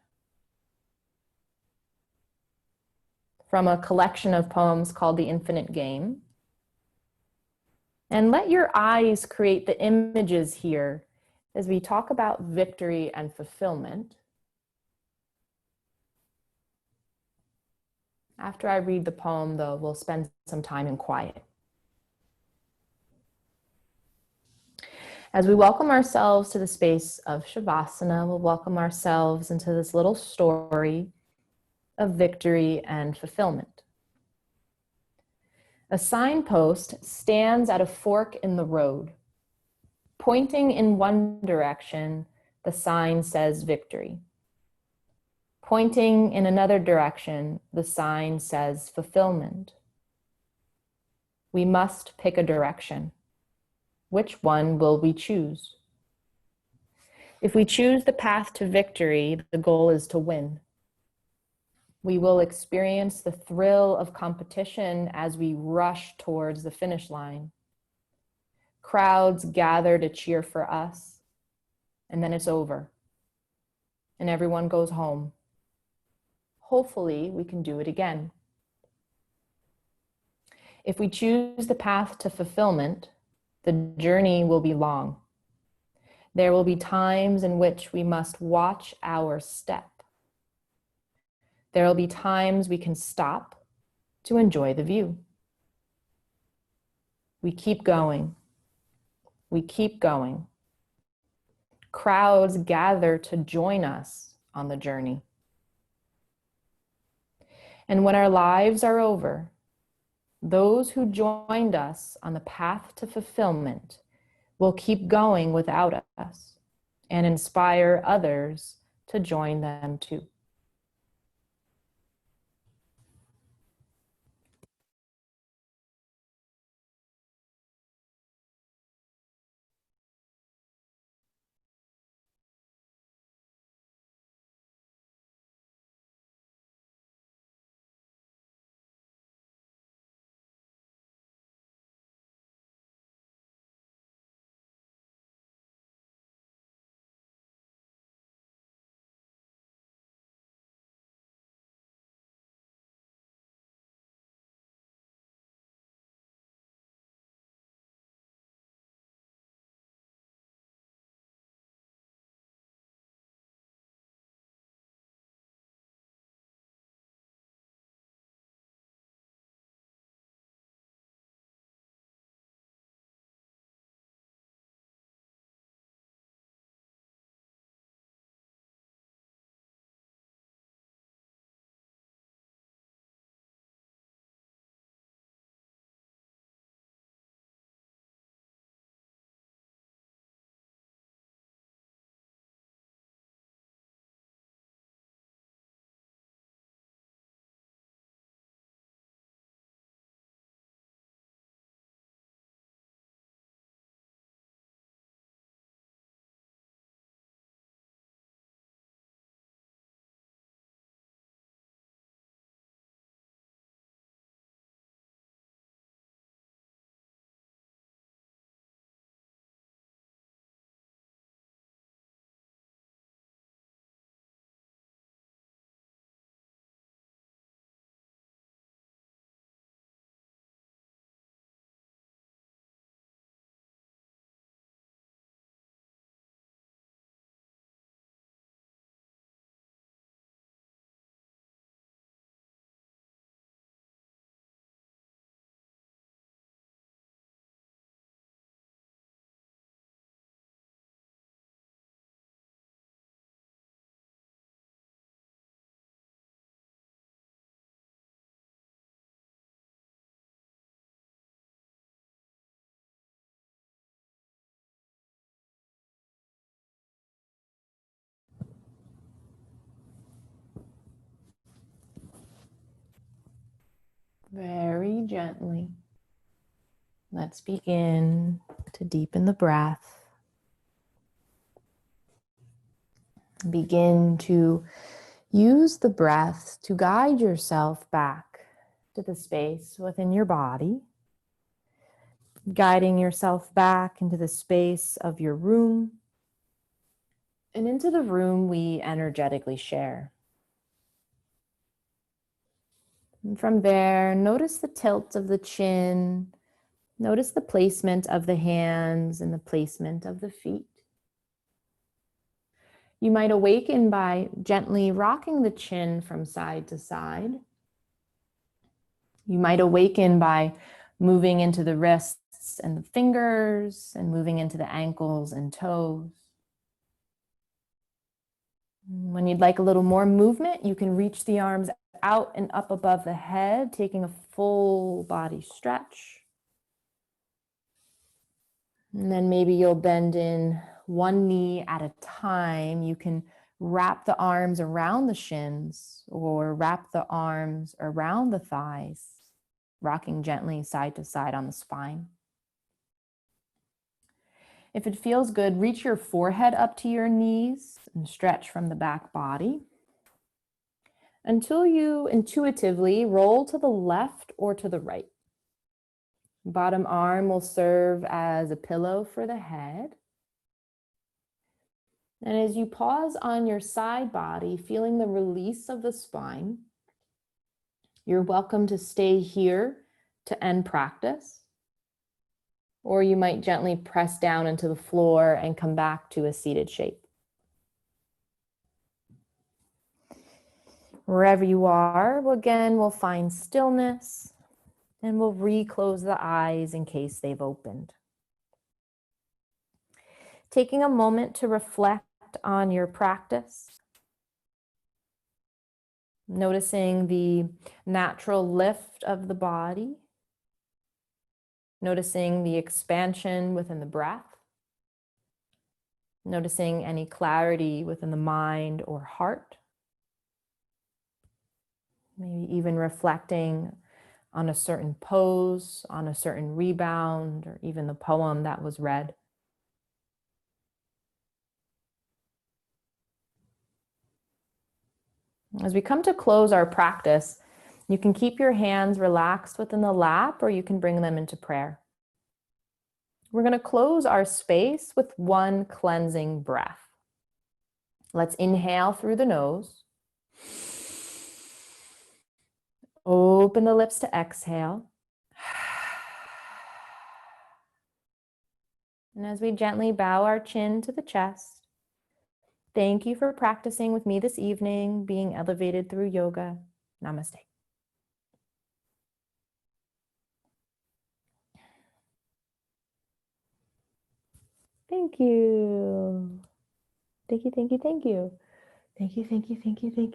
from a collection of poems called The Infinite Game. And let your eyes create the images here as we talk about victory and fulfillment. After I read the poem, though, we'll spend some time in quiet. As we welcome ourselves to the space of Shavasana, we'll welcome ourselves into this little story of victory and fulfillment. A signpost stands at a fork in the road. Pointing in one direction, the sign says victory. Pointing in another direction, the sign says fulfillment. We must pick a direction. Which one will we choose? If we choose the path to victory, the goal is to win. We will experience the thrill of competition as we rush towards the finish line. Crowds gather to cheer for us, and then it's over, and everyone goes home. Hopefully, we can do it again. If we choose the path to fulfillment, the journey will be long. There will be times in which we must watch our step. There will be times we can stop to enjoy the view. We keep going. We keep going. Crowds gather to join us on the journey. And when our lives are over, those who joined us on the path to fulfillment will keep going without us and inspire others to join them too. Very gently. Let's begin to deepen the breath. Begin to use the breath to guide yourself back to the space within your body, guiding yourself back into the space of your room and into the room we energetically share. And from there, notice the tilt of the chin, notice the placement of the hands and the placement of the feet. You might awaken by gently rocking the chin from side to side. You might awaken by moving into the wrists and the fingers and moving into the ankles and toes. When you'd like a little more movement, you can reach the arms out and up above the head, taking a full body stretch. And then maybe you'll bend in one knee at a time. You can wrap the arms around the shins or wrap the arms around the thighs, rocking gently side to side on the spine. If it feels good, reach your forehead up to your knees and stretch from the back body until you intuitively roll to the left or to the right. Bottom arm will serve as a pillow for the head. And as you pause on your side body, feeling the release of the spine, you're welcome to stay here to end practice. Or you might gently press down into the floor and come back to a seated shape. Wherever you are, again, we'll find stillness and we'll reclose the eyes in case they've opened. Taking a moment to reflect on your practice, noticing the natural lift of the body, noticing the expansion within the breath, noticing any clarity within the mind or heart, maybe even reflecting on a certain pose, on a certain rebound, or even the poem that was read. As we come to close our practice, you can keep your hands relaxed within the lap or you can bring them into prayer. We're going to close our space with one cleansing breath. Let's inhale through the nose. Open the lips to exhale. And as we gently bow our chin to the chest, thank you for practicing with me this evening, being elevated through yoga. Namaste. Thank you. Thank you, thank you, thank you. Thank you, thank you, thank you, thank you.